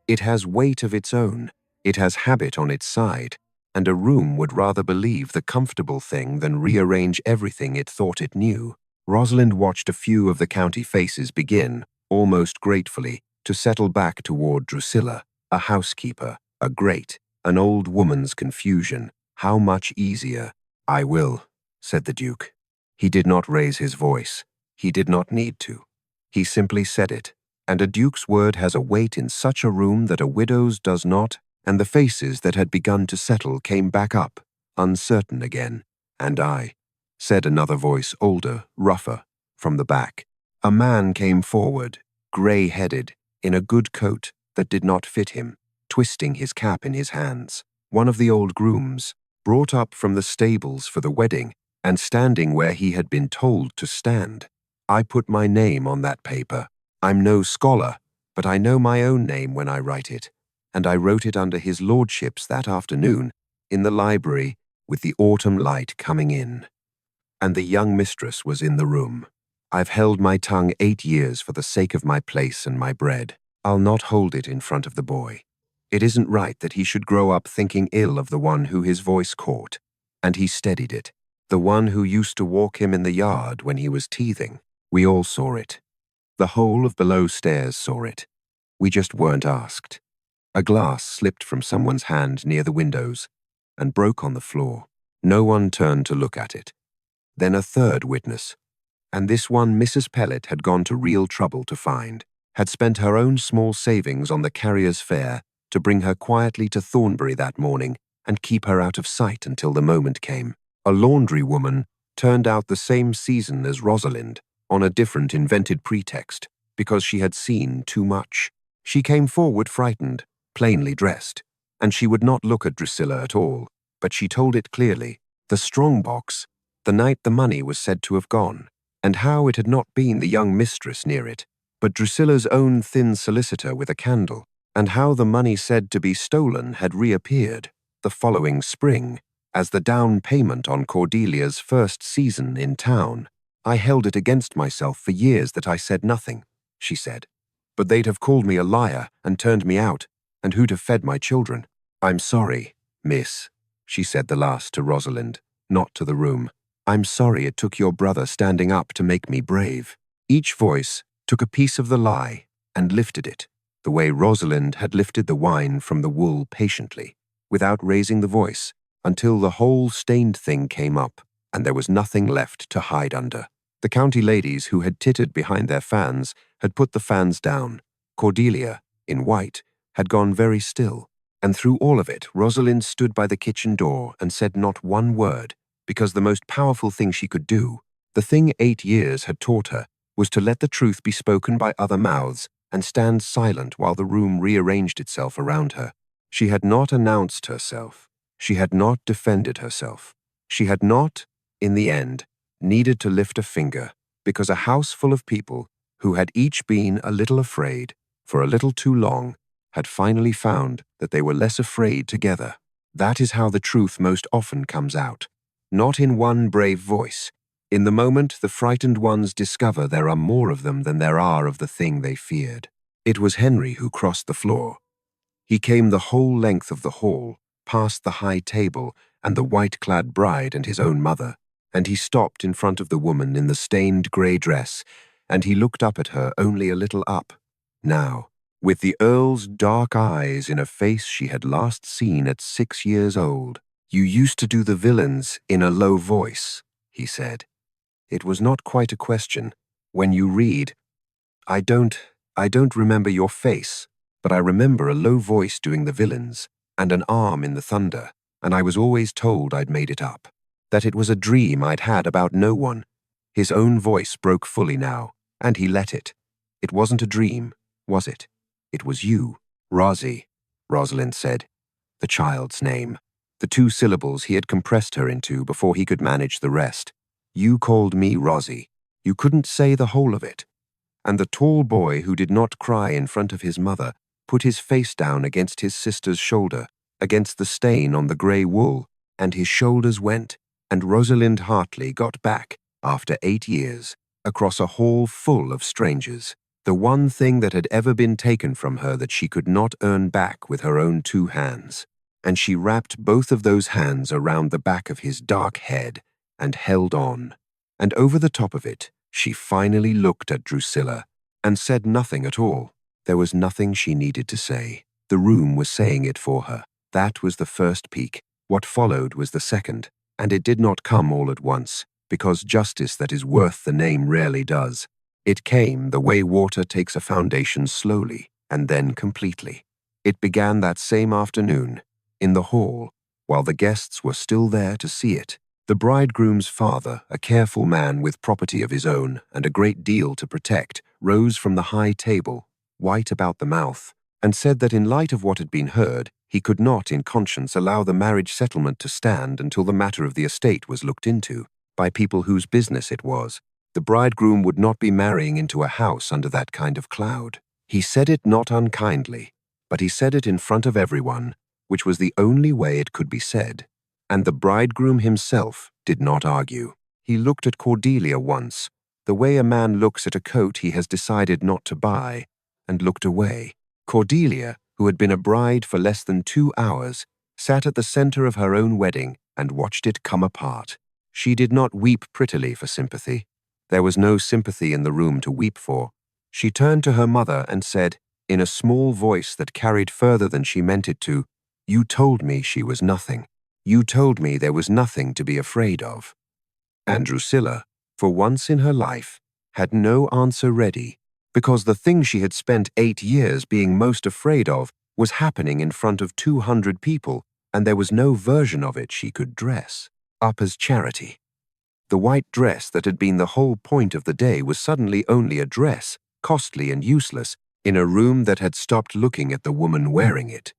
It has weight of its own, it has habit on its side, and a room would rather believe the comfortable thing than rearrange everything it thought it knew. Rosalind watched a few of the county faces begin, almost gratefully, to settle back toward Drusilla, a housekeeper, a grate, an old woman's confusion. How much easier. "I will," said the Duke. He did not raise his voice. He did not need to. He simply said it, and a duke's word has a weight in such a room that a widow's does not, and the faces that had begun to settle came back up, uncertain again. "And I," said another voice, older, rougher, from the back. A man came forward, grey-headed, in a good coat that did not fit him, twisting his cap in his hands. One of the old grooms, brought up from the stables for the wedding, and standing where he had been told to stand. "I put my name on that paper. I'm no scholar, but I know my own name when I write it. and I wrote it under his lordship's that afternoon, in the library, with the autumn light coming in. And the young mistress was in the room. I've held my tongue 8 years for the sake of my place and my bread. I'll not hold it in front of the boy. It isn't right that he should grow up thinking ill of the one who his voice caught, and he steadied it, the one who used to walk him in the yard when he was teething. We all saw it. The whole of below stairs saw it. We just weren't asked. A glass slipped from someone's hand near the windows and broke on the floor. No one turned to look at it. Then a third witness, and this one Mrs. Pellet had gone to real trouble to find, had spent her own small savings on the carrier's fare to bring her quietly to Thornbury that morning and keep her out of sight until the moment came. A laundry woman turned out the same season as Rosalind, on a different invented pretext, because she had seen too much. She came forward frightened, plainly dressed, and she would not look at Drusilla at all, but she told it clearly, the strong box, the night the money was said to have gone, and how it had not been the young mistress near it, but Drusilla's own thin solicitor with a candle, and how the money said to be stolen had reappeared, the following spring, as the down payment on Cordelia's first season in town. I held it against myself for years that I said nothing, she said. But they'd have called me a liar and turned me out, and who'd have fed my children. I'm sorry, miss, she said the last to Rosalind, not to the room. I'm sorry it took your brother standing up to make me brave. Each voice took a piece of the lie and lifted it, the way Rosalind had lifted the wine from the wool patiently, without raising the voice, until the whole stained thing came up, and there was nothing left to hide under. The county ladies who had tittered behind their fans had put the fans down. Cordelia, in white, had gone very still, and through all of it Rosalind stood by the kitchen door and said not one word, because the most powerful thing she could do, the thing 8 years had taught her, was to let the truth be spoken by other mouths and stand silent while the room rearranged itself around her. She had not announced herself. She had not defended herself. She had not, in the end, needed to lift a finger, because a house full of people who had each been a little afraid, for a little too long, had finally found that they were less afraid together. That is how the truth most often comes out. Not in one brave voice. In the moment the frightened ones discover there are more of them than there are of the thing they feared. It was Henry who crossed the floor. He came the whole length of the hall, past the high table and the white-clad bride and his own mother, and he stopped in front of the woman in the stained grey dress, and he looked up at her only a little up, now, with the Earl's dark eyes in a face she had last seen at 6 years old. You used to do the villains in a low voice, he said. It was not quite a question. When you read, I don't remember your face, but I remember a low voice doing the villains, and an arm in the thunder, and I was always told I'd made it up, that it was a dream I'd had about no one. His own voice broke fully now, and he let it. It wasn't a dream, was it? It was you, Rosie, Rosalind said, the child's name, the 2 syllables he had compressed her into before he could manage the rest. You called me Rosie. You couldn't say the whole of it. And the tall boy who did not cry in front of his mother put his face down against his sister's shoulder, against the stain on the grey wool, and his shoulders went, and Rosalind Hartley got back, after 8 years, across a hall full of strangers, the one thing that had ever been taken from her that she could not earn back with her own 2 hands. And she wrapped both of those hands around the back of his dark head and held on. And over the top of it, she finally looked at Drusilla and said nothing at all. There was nothing she needed to say. The room was saying it for her. That was the first peak. What followed was the second, and it did not come all at once, because justice that is worth the name rarely does. It came the way water takes a foundation slowly, and then completely. It began that same afternoon, in the hall, while the guests were still there to see it. The bridegroom's father, a careful man with property of his own and a great deal to protect, rose from the high table, white about the mouth, and said that in light of what had been heard, he could not in conscience allow the marriage settlement to stand until the matter of the estate was looked into, by people whose business it was. The bridegroom would not be marrying into a house under that kind of cloud. He said it not unkindly, but he said it in front of everyone, which was the only way it could be said, and the bridegroom himself did not argue. He looked at Cordelia once, the way a man looks at a coat he has decided not to buy, and looked away. Cordelia, who had been a bride for less than 2 hours, sat at the center of her own wedding and watched it come apart. She did not weep prettily for sympathy. There was no sympathy in the room to weep for. She turned to her mother and said, in a small voice that carried further than she meant it to, "You told me she was nothing. You told me there was nothing to be afraid of." And Drusilla, for once in her life, had no answer ready, because the thing she had spent 8 years being most afraid of was happening in front of 200 people, and there was no version of it she could dress up as charity. The white dress that had been the whole point of the day was suddenly only a dress, costly and useless, in a room that had stopped looking at the woman wearing it.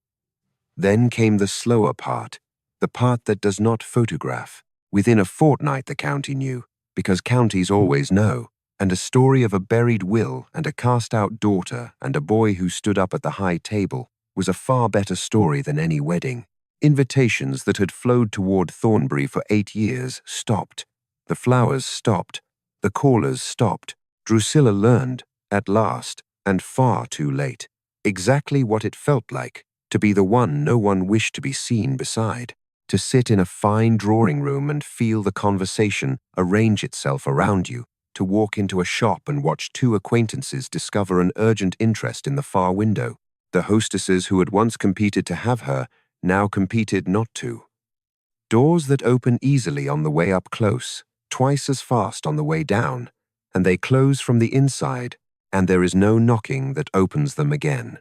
Then came the slower part, the part that does not photograph. Within a fortnight the county knew, because counties always know, and a story of a buried will and a cast-out daughter and a boy who stood up at the high table was a far better story than any wedding. Invitations that had flowed toward Thornbury for 8 years stopped. The flowers stopped. The callers stopped. Drusilla learned, at last, and far too late, exactly what it felt like to be the one no one wished to be seen beside, to sit in a fine drawing room and feel the conversation arrange itself around you, to walk into a shop and watch 2 acquaintances discover an urgent interest in the far window. The hostesses who had once competed to have her now competed not to. Doors that open easily on the way up close, twice as fast on the way down, and they close from the inside, and there is no knocking that opens them again.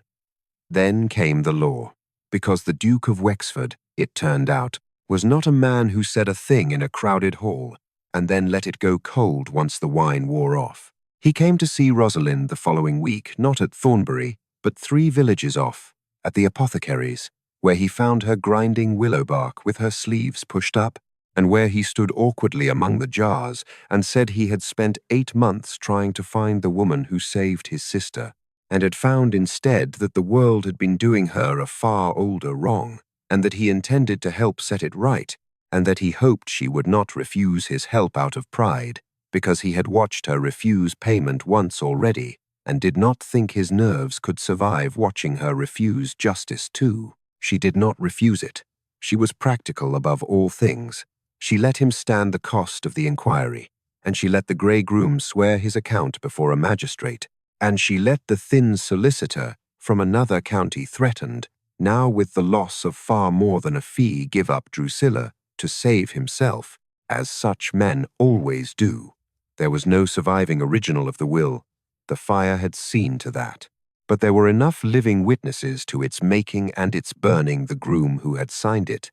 Then came the law, because the Duke of Wexford, it turned out, was not a man who said a thing in a crowded hall and then let it go cold once the wine wore off. He came to see Rosalind the following week, not at Thornbury, but 3 villages off, at the apothecary's, where he found her grinding willow bark with her sleeves pushed up, and where he stood awkwardly among the jars and said he had spent 8 months trying to find the woman who saved his sister, and had found instead that the world had been doing her a far older wrong, and that he intended to help set it right, and that he hoped she would not refuse his help out of pride, because he had watched her refuse payment once already, and did not think his nerves could survive watching her refuse justice too. She did not refuse it. She was practical above all things. She let him stand the cost of the inquiry, and she let the grey groom swear his account before a magistrate, and she let the thin solicitor from another county threatened, now with the loss of far more than a fee, give up Drusilla to save himself, as such men always do. There was no surviving original of the will. The fire had seen to that. But there were enough living witnesses to its making and its burning: the groom who had signed it,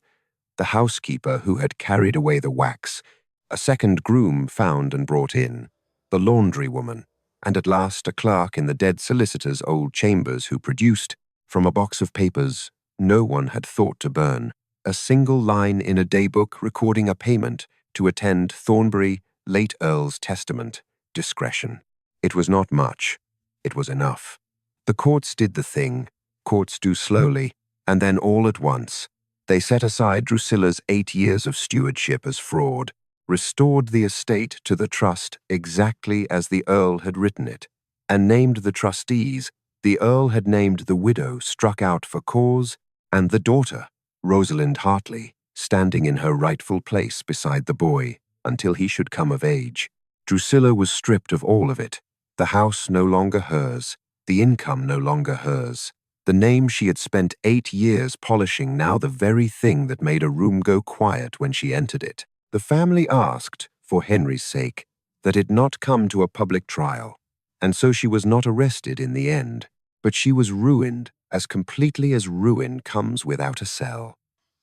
the housekeeper who had carried away the wax, a second groom found and brought in, the laundry woman, and at last a clerk in the dead solicitor's old chambers who produced, from a box of papers no one had thought to burn, a single line in a daybook recording a payment to attend Thornbury, late Earl's testament. Discretion. It was not much. It was enough. The courts did the thing. Courts do slowly, and then all at once. They set aside Drusilla's 8 years of stewardship as fraud, restored the estate to the trust exactly as the Earl had written it, and named the trustees. The Earl had named the widow struck out for cause, and the daughter, Rosalind Hartley, standing in her rightful place beside the boy until he should come of age. Drusilla was stripped of all of it. The house no longer hers, the income no longer hers. The name she had spent 8 years polishing now the very thing that made a room go quiet when she entered it. The family asked, for Henry's sake, that it not come to a public trial, and so she was not arrested in the end. But she was ruined as completely as ruin comes without a cell.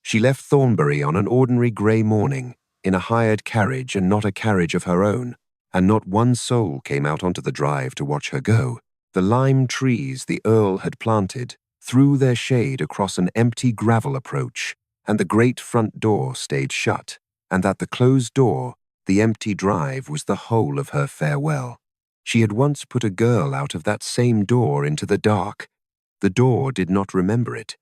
She left Thornbury on an ordinary grey morning, in a hired carriage and not a carriage of her own, and not one soul came out onto the drive to watch her go. The lime trees the Earl had planted threw their shade across an empty gravel approach, and the great front door stayed shut, and at the closed door, the empty drive was the whole of her farewell. She had once put a girl out of that same door into the dark, The door did not remember it.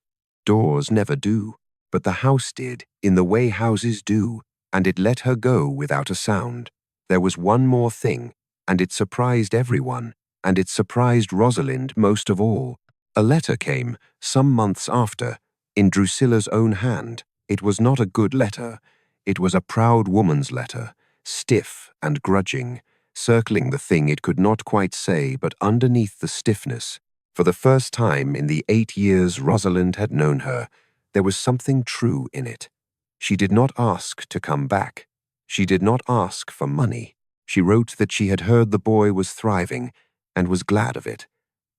Doors never do. But the house did, in the way houses do, and it let her go without a sound. There was one more thing, and it surprised everyone, and it surprised Rosalind most of all. A letter came, some months after, in Drusilla's own hand. It was not a good letter. It was a proud woman's letter, stiff and grudging, circling the thing it could not quite say, but underneath the stiffness, for the first time in the 8 years Rosalind had known her, there was something true in it. She did not ask to come back. She did not ask for money. She wrote that she had heard the boy was thriving and was glad of it,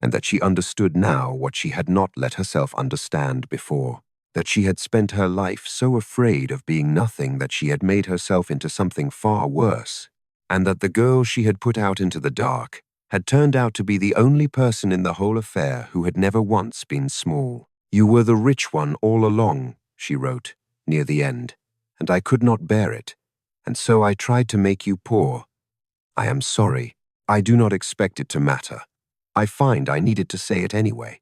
and that she understood now what she had not let herself understand before, that she had spent her life so afraid of being nothing that she had made herself into something far worse, and that the girl she had put out into the dark had turned out to be the only person in the whole affair who had never once been small. "You were the rich one all along," she wrote, near the end, "and I could not bear it, and so I tried to make you poor. I am sorry. I do not expect it to matter. I find I needed to say it anyway."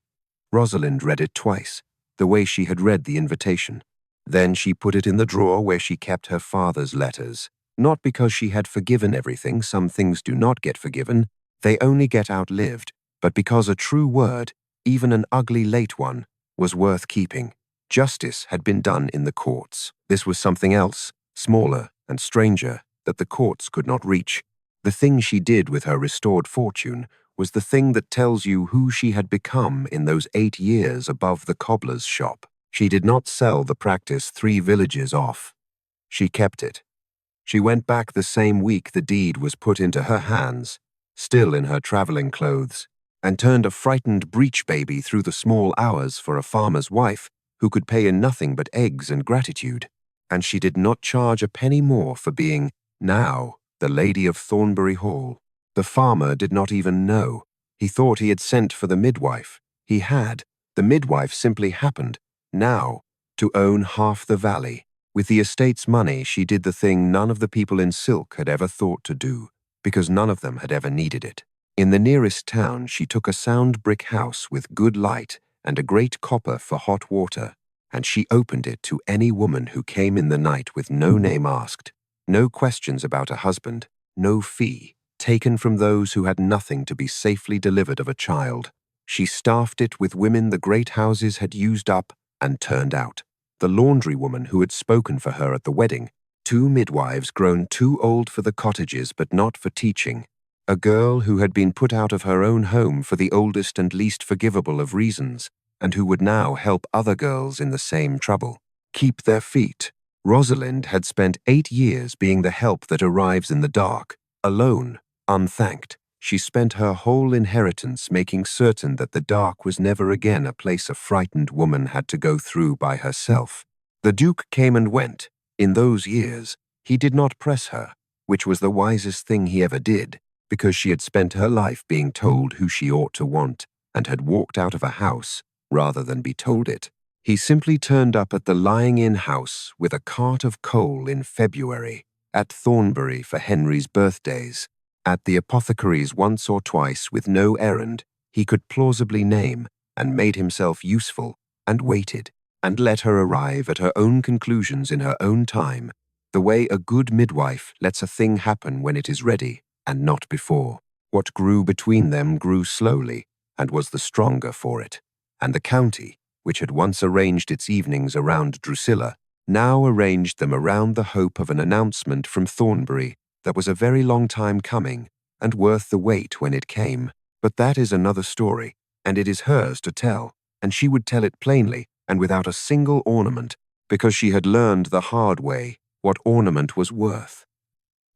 Rosalind read it twice, the way she had read the invitation. Then she put it in the drawer where she kept her father's letters, not because she had forgiven everything. Some things do not get forgiven, they only get outlived, but because a true word, even an ugly late one, was worth keeping. Justice had been done in the courts. This was something else, smaller and stranger, that the courts could not reach. The thing she did with her restored fortune was the thing that tells you who she had become in those 8 years above the cobbler's shop. She did not sell the practice 3 villages off. She kept it. She went back the same week the deed was put into her hands, still in her traveling clothes, and turned a frightened breech baby through the small hours for a farmer's wife who could pay in nothing but eggs and gratitude. And she did not charge a penny more for being, now, the Lady of Thornbury Hall. The farmer did not even know. He thought he had sent for the midwife. He had. The midwife simply happened, now, to own half the valley. With the estate's money, she did the thing none of the people in silk had ever thought to do, because none of them had ever needed it. In the nearest town, she took a sound brick house with good light and a great copper for hot water, and she opened it to any woman who came in the night with no name asked, no questions about a husband, no fee, taken from those who had nothing to be safely delivered of a child. She staffed it with women the great houses had used up and turned out. The laundry woman who had spoken for her at the wedding, 2 midwives grown too old for the cottages but not for teaching, a girl who had been put out of her own home for the oldest and least forgivable of reasons, and who would now help other girls in the same trouble keep their feet. Rosalind had spent 8 years being the help that arrives in the dark, alone, unthanked. She spent her whole inheritance making certain that the dark was never again a place a frightened woman had to go through by herself. The Duke came and went. In those years, he did not press her, which was the wisest thing he ever did, because she had spent her life being told who she ought to want and had walked out of a house rather than be told it. He simply turned up at the lying-in house with a cart of coal in February, at Thornbury for Henry's birthdays, at the apothecary's once or twice with no errand he could plausibly name, and made himself useful, and waited, and let her arrive at her own conclusions in her own time, the way a good midwife lets a thing happen when it is ready, and not before. What grew between them grew slowly, and was the stronger for it, and the county, which had once arranged its evenings around Drusilla, now arranged them around the hope of an announcement from Thornbury that was a very long time coming, and worth the wait when it came. But that is another story, and it is hers to tell, and she would tell it plainly and without a single ornament, because she had learned the hard way what ornament was worth.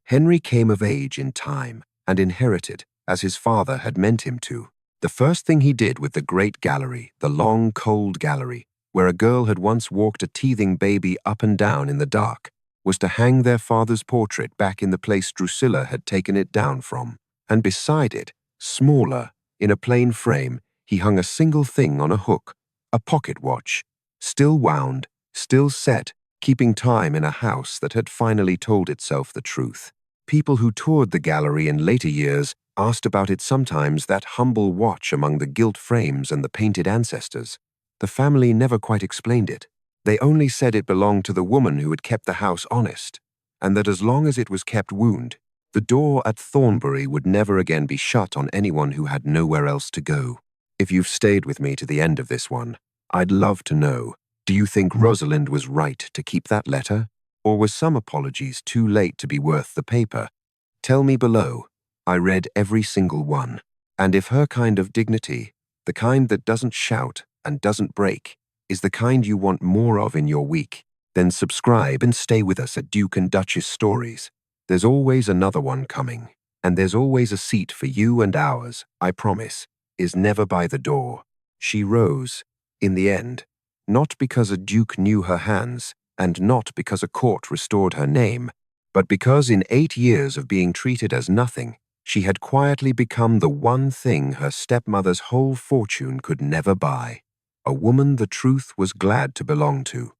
Henry came of age in time and inherited, as his father had meant him to. The first thing he did with the great gallery, the long, cold gallery, where a girl had once walked a teething baby up and down in the dark, was to hang their father's portrait back in the place Drusilla had taken it down from, and beside it, smaller, in a plain frame, he hung a single thing on a hook, a pocket watch, still wound, still set, keeping time in a house that had finally told itself the truth. People who toured the gallery in later years Asked about it sometimes, that humble watch among the gilt frames and the painted ancestors, the family never quite explained it. They only said it belonged to the woman who had kept the house honest, and that as long as it was kept wound, the door at Thornbury would never again be shut on anyone who had nowhere else to go. If you've stayed with me to the end of this one, I'd love to know, do you think Rosalind was right to keep that letter? Or was some apologies too late to be worth the paper? Tell me below. I read every single one. And if her kind of dignity, the kind that doesn't shout and doesn't break, is the kind you want more of in your week, then subscribe and stay with us at Duke and Duchess Stories. There's always another one coming, and there's always a seat for you, and ours, I promise, is never by the door. She rose, in the end, not because a duke knew her hands, and not because a court restored her name, but because in 8 years of being treated as nothing, she had quietly become the one thing her stepmother's whole fortune could never buy. A woman the truth was glad to belong to.